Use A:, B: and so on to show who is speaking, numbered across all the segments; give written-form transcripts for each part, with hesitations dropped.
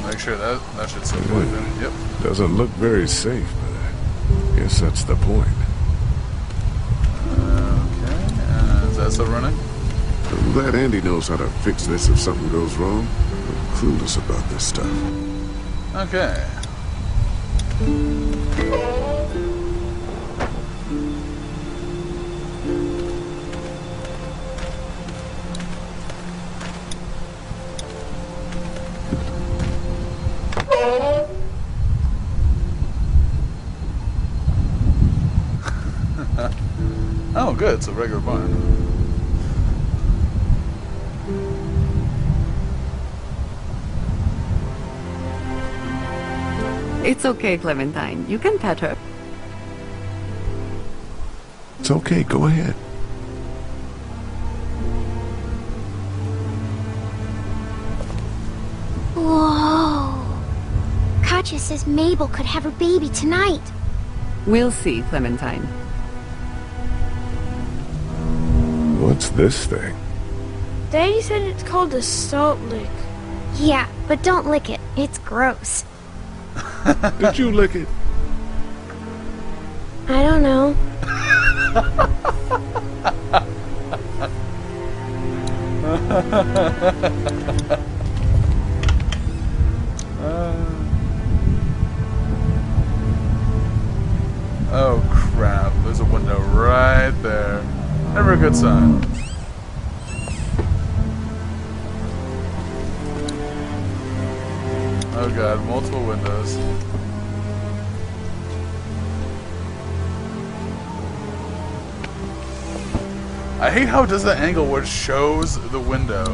A: Make sure that should still plug in. Yep.
B: Doesn't look very safe, but I guess that's the point.
A: Okay, is that still running?
B: I'm glad Andy knows how to fix this if something goes wrong. I'm clueless about this stuff.
A: Okay. Oh, good. It's a regular barn.
C: It's okay, Clementine. You can pet her.
B: It's okay, go ahead.
D: Whoa. Katjaa says Mabel could have her baby tonight.
C: We'll see, Clementine.
B: What's this thing?
E: Daddy said it's called a salt lick.
D: Yeah, but don't lick it. It's gross.
B: Did you lick it?
E: I don't know.
A: Oh crap, there's a window right there. Never a good sign. Oh god, multiple windows. I hate how it does that angle where it shows the window.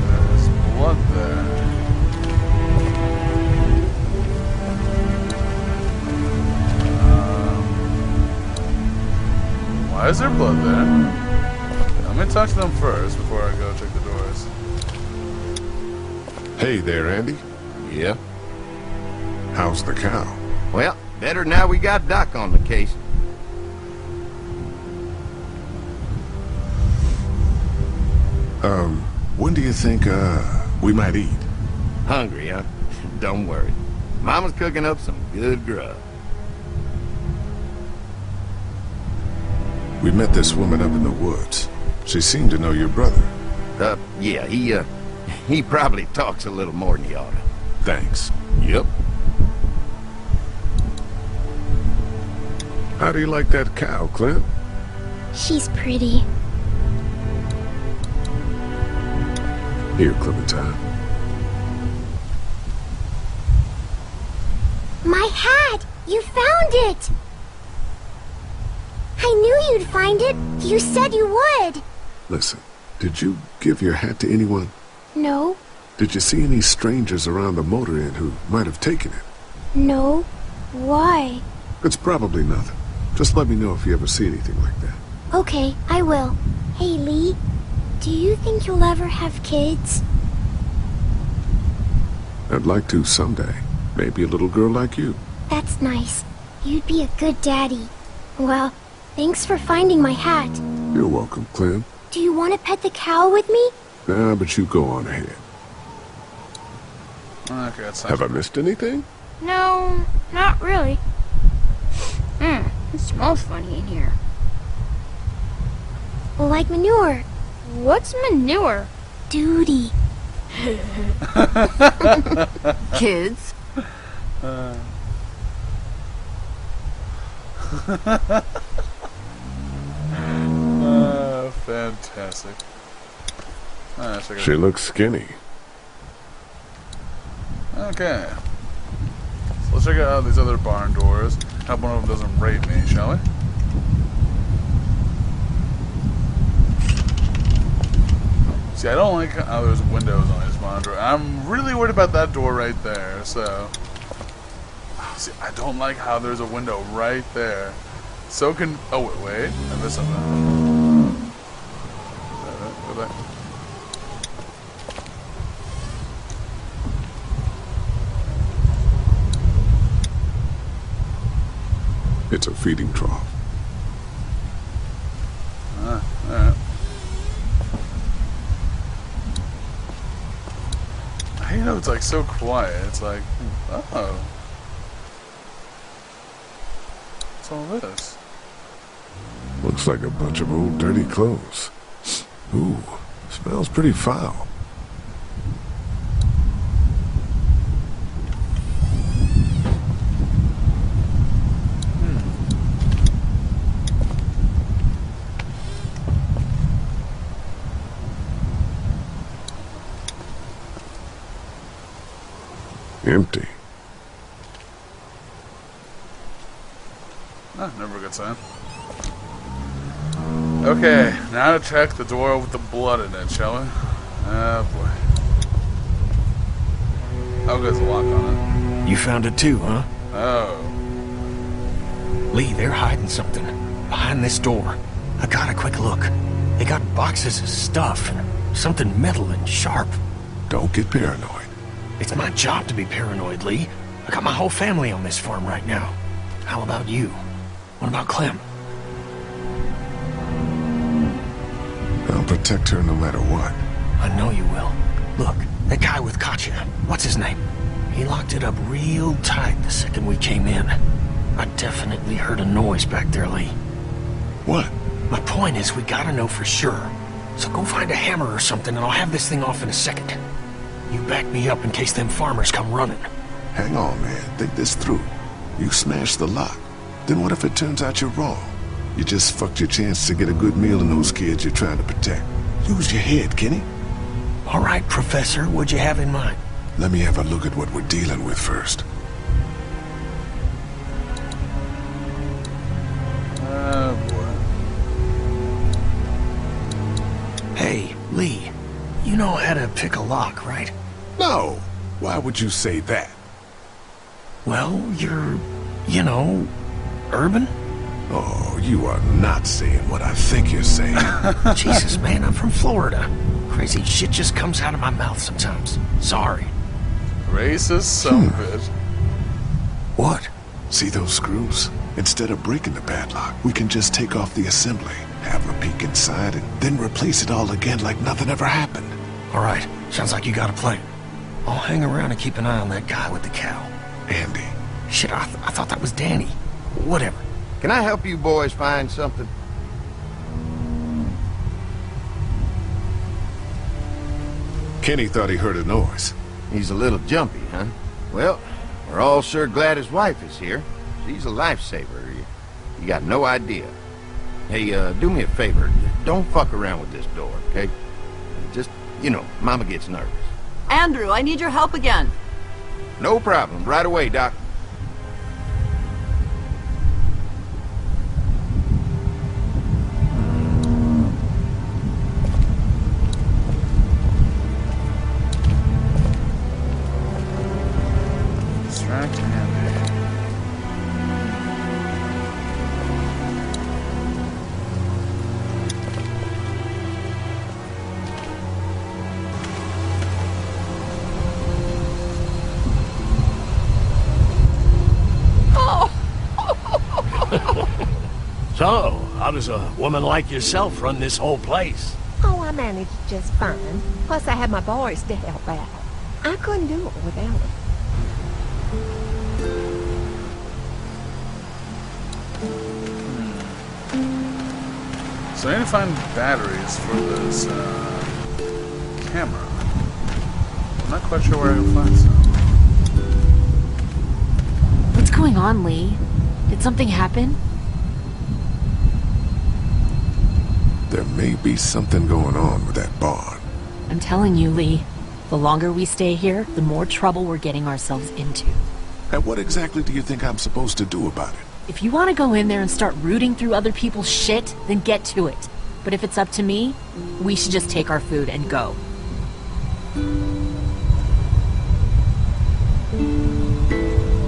A: There's blood there. Why is there blood there? I'm gonna talk to them first before I go check the doors.
B: Hey there, Andy.
F: Yeah?
B: How's the cow?
F: Well, better now we got Doc on the case.
B: When do you think, we might eat?
F: Hungry, huh? Don't worry. Mama's cooking up some good grub.
B: We met this woman up in the woods. She seemed to know your brother.
F: Yeah, he probably talks a little more than he oughta.
B: Thanks.
F: Yep.
B: How do you like that cow, Clint?
D: She's pretty.
B: Here, Clementine.
D: My hat! You found it! I knew you'd find it. You said you would.
B: Listen, did you give your hat to anyone?
D: No.
B: Did you see any strangers around the motor inn who might have taken it?
D: No. Why?
B: It's probably nothing. Just let me know if you ever see anything like that.
D: Okay, I will. Hey, Lee. Do you think you'll ever have kids?
B: I'd like to someday. Maybe a little girl like you.
D: That's nice. You'd be a good daddy. Well, thanks for finding my hat.
B: You're welcome, Clem.
D: Do you want to pet the cow with me?
B: Nah, but you go on ahead.
A: Okay, that's
B: Have I missed anything?
E: No, not really. It smells funny in here.
D: Like manure.
E: What's manure?
D: Duty.
C: Kids?
A: Fantastic.
B: She looks skinny.
A: Okay. So let's check out these other barn doors. Hope one of them doesn't rape me, shall we? See, I don't like how there's windows on these barn doors. I'm really worried about that door right there, so... See, I don't like how there's a window right there. So can... Oh, wait. I missed something. Go back.
B: It's a feeding trough.
A: Alright. I hate You know, it's like so quiet. It's like, oh. What's all this?
B: Looks like a bunch of old dirty clothes. Ooh, smells pretty foul. Empty.
A: Ah, never a good sign. Okay, now to check the door with the blood in it, shall we? Oh boy. Oh, there's a lock on
G: You found it too, huh?
A: it. Oh.
G: Lee, they're hiding something behind this door. I got a quick look. They got boxes of stuff, something metal and sharp.
B: Don't get paranoid.
G: It's my job to be paranoid, Lee. I got my whole family on this farm right now. How about you? What about Clem?
B: I'll protect her no matter what.
G: I know you will. Look, that guy with Katya, what's his name? He locked it up real tight the second we came in. I definitely heard a noise back there, Lee.
B: What?
G: My point is, we gotta know for sure. So go find a hammer or something and I'll have this thing off in a second. You back me up in case them farmers come running.
B: Hang on, man. Think this through. You smashed the lock. Then what if it turns out you're wrong? You just fucked your chance to get a good meal in those kids you're trying to protect. Use your head, Kenny.
G: All right, Professor, what'd you have in mind?
B: Let me have a look at what we're dealing with first.
A: Oh boy.
G: Hey, Lee, you know how to pick a lock, right?
B: No! Why would you say that?
G: Well, you're, you know, urban?
B: Oh, you are not saying what I think you're saying.
G: Jesus, man, I'm from Florida. Crazy shit just comes out of my mouth sometimes. Sorry.
A: Racist son of a bitch.
B: What? See those screws? Instead of breaking the padlock, we can just take off the assembly, have a peek inside, and then replace it all again like nothing ever happened.
G: All right, sounds like you got a plan. I'll hang around and keep an eye on that guy with the cow.
B: Andy.
G: Shit, I thought that was Danny. Whatever.
F: Can I help you boys find something?
B: Kenny thought he heard a noise.
F: He's a little jumpy, huh? Well, we're all sure glad his wife is here. She's a lifesaver. You got no idea. Hey, do me a favor. Don't fuck around with this door, okay? Just, you know, Mama gets nervous.
C: Andrew, I need your help again.
F: No problem. Right away, Doc.
A: Distract Andy.
G: So, how does a woman like yourself run this whole place?
H: Oh, I managed just fine. Plus, I had my boys to help out. I couldn't do it without them.
A: So I need to find batteries for this camera. I'm not quite sure where I can find some.
I: What's going on, Lee? Did something happen?
B: There may be something going on with that barn.
I: I'm telling you, Lee. The longer we stay here, the more trouble we're getting ourselves into.
B: And what exactly do you think I'm supposed to do about it?
I: If you want to go in there and start rooting through other people's shit, then get to it. But if it's up to me, we should just take our food and go.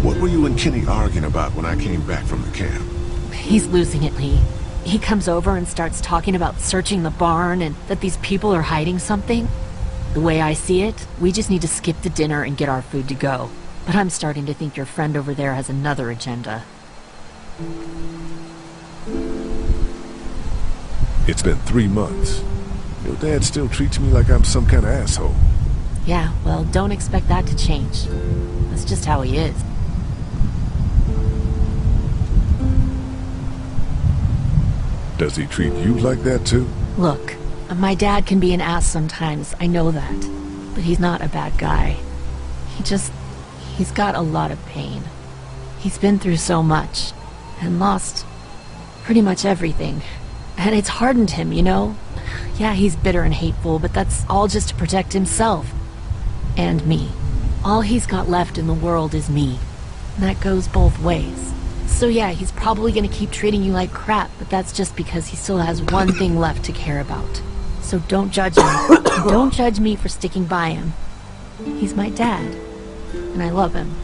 B: What were you and Kenny arguing about when I came back from the camp?
I: He's losing it, Lee. He comes over and starts talking about searching the barn and that these people are hiding something. The way I see it, we just need to skip the dinner and get our food to go. But I'm starting to think your friend over there has another agenda.
B: It's been 3 months. Your dad still treats me like I'm some kind of asshole.
I: Yeah, well, don't expect that to change. That's just how he is.
B: Does he treat you like that too?
I: Look, my dad can be an ass sometimes, I know that. But he's not a bad guy. He's got a lot of pain. He's been through so much, and lost pretty much everything. And it's hardened him, you know? Yeah, he's bitter and hateful, but that's all just to protect himself. And me. All he's got left in the world is me. And that goes both ways. So yeah, he's probably gonna keep treating you like crap, but that's just because he still has one thing left to care about. So don't judge me. Don't judge me for sticking by him. He's my dad, and I love him.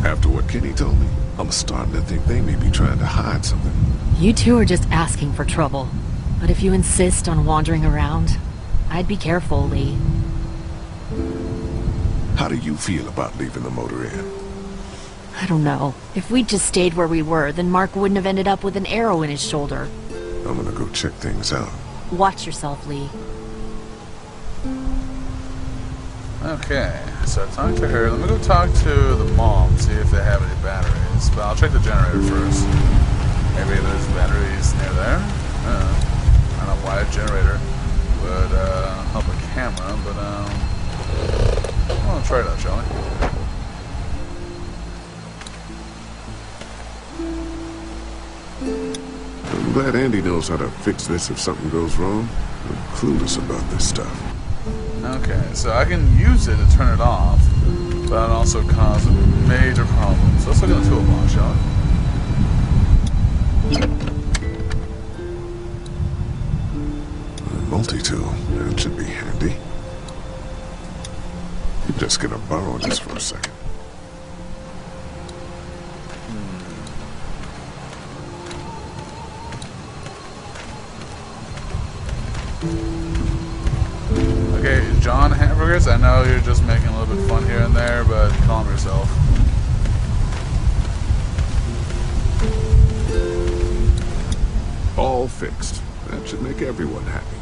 B: After what Kenny told me, I'm starting to think they may be trying to hide something.
I: You two are just asking for trouble. But if you insist on wandering around, I'd be careful, Lee.
B: How do you feel about leaving the motor inn?
I: I don't know. If we'd just stayed where we were, then Mark wouldn't have ended up with an arrow in his shoulder.
B: I'm gonna go check things out.
I: Watch yourself, Lee.
A: Okay, so I talked to her. Let me go talk to the mom, see if they have any batteries. But I'll check the generator first. Maybe there's batteries near there. I don't know why a generator would help a camera, but well, try it out, shall we?
B: I'm glad Andy knows how to fix this if something goes wrong. I'm clueless about this stuff.
A: Okay, so I can use it to turn it off, but it also cause major problems. So let's look at the toolbox, shall we?
B: A multi-tool, that should be handy. I'm just gonna borrow this for a second.
A: Okay, John Hamburgers, I know you're just making a little bit of fun here and there, but calm yourself.
B: All fixed. That should make everyone happy.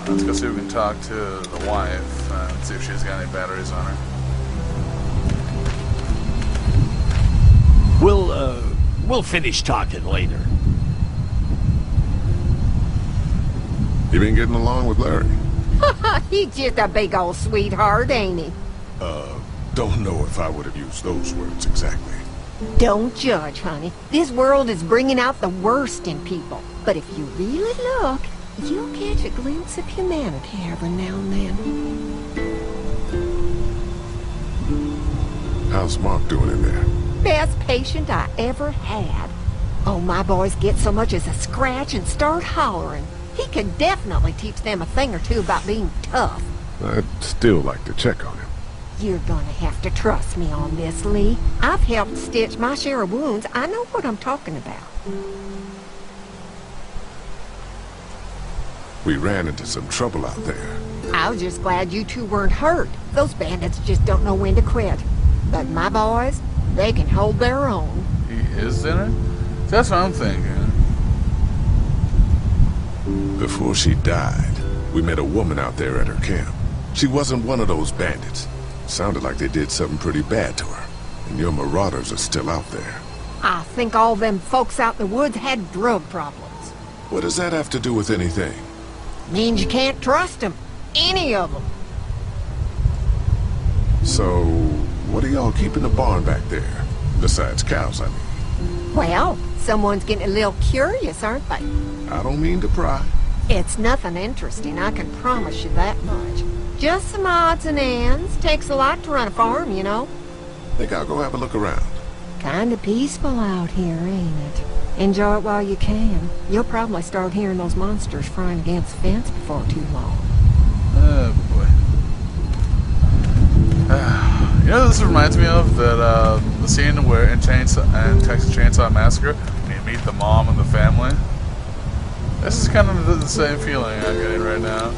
A: Let's go see if we can talk to the wife and see if she's got any batteries on her.
J: We'll finish talking later.
B: You been getting along with Larry?
H: He's just a big old sweetheart, ain't he?
B: Don't know if I would have used those words exactly.
H: Don't judge, honey. This world is bringing out the worst in people. But if you really look, you'll catch a glimpse of humanity every now and then.
B: How's Mark doing in there?
H: Best patient I ever had. Oh, my boys get so much as a scratch and start hollering. He could definitely teach them a thing or two about being tough.
B: I'd still like to check on him.
H: You're gonna have to trust me on this, Lee. I've helped stitch my share of wounds. I know what I'm talking about.
B: We ran into some trouble out there.
H: I was just glad you two weren't hurt. Those bandits just don't know when to quit. But my boys, they can hold their own.
A: He is in it? That's what I'm thinking.
B: Before she died, we met a woman out there at her camp. She wasn't one of those bandits. Sounded like they did something pretty bad to her. And your marauders are still out there.
H: I think all them folks out in the woods had drug problems.
B: What does that have to do with anything?
H: Means you can't trust them. Any of them.
B: So, what are y'all keeping the barn back there? Besides cows, I mean.
H: Well, someone's getting a little curious, aren't they?
B: I don't mean to pry.
H: It's nothing interesting, I can promise you that much. Just some odds and ends. Takes a lot to run a farm, you know.
B: Think I'll go have a look around.
H: Kinda peaceful out here, ain't it? Enjoy it while you can. You'll probably start hearing those monsters frying against the fence before too long.
A: Oh boy. You know what this reminds me of? That the scene where in Texas Chainsaw Massacre, when you meet the mom and the family. This is kind of the same feeling I'm getting right now.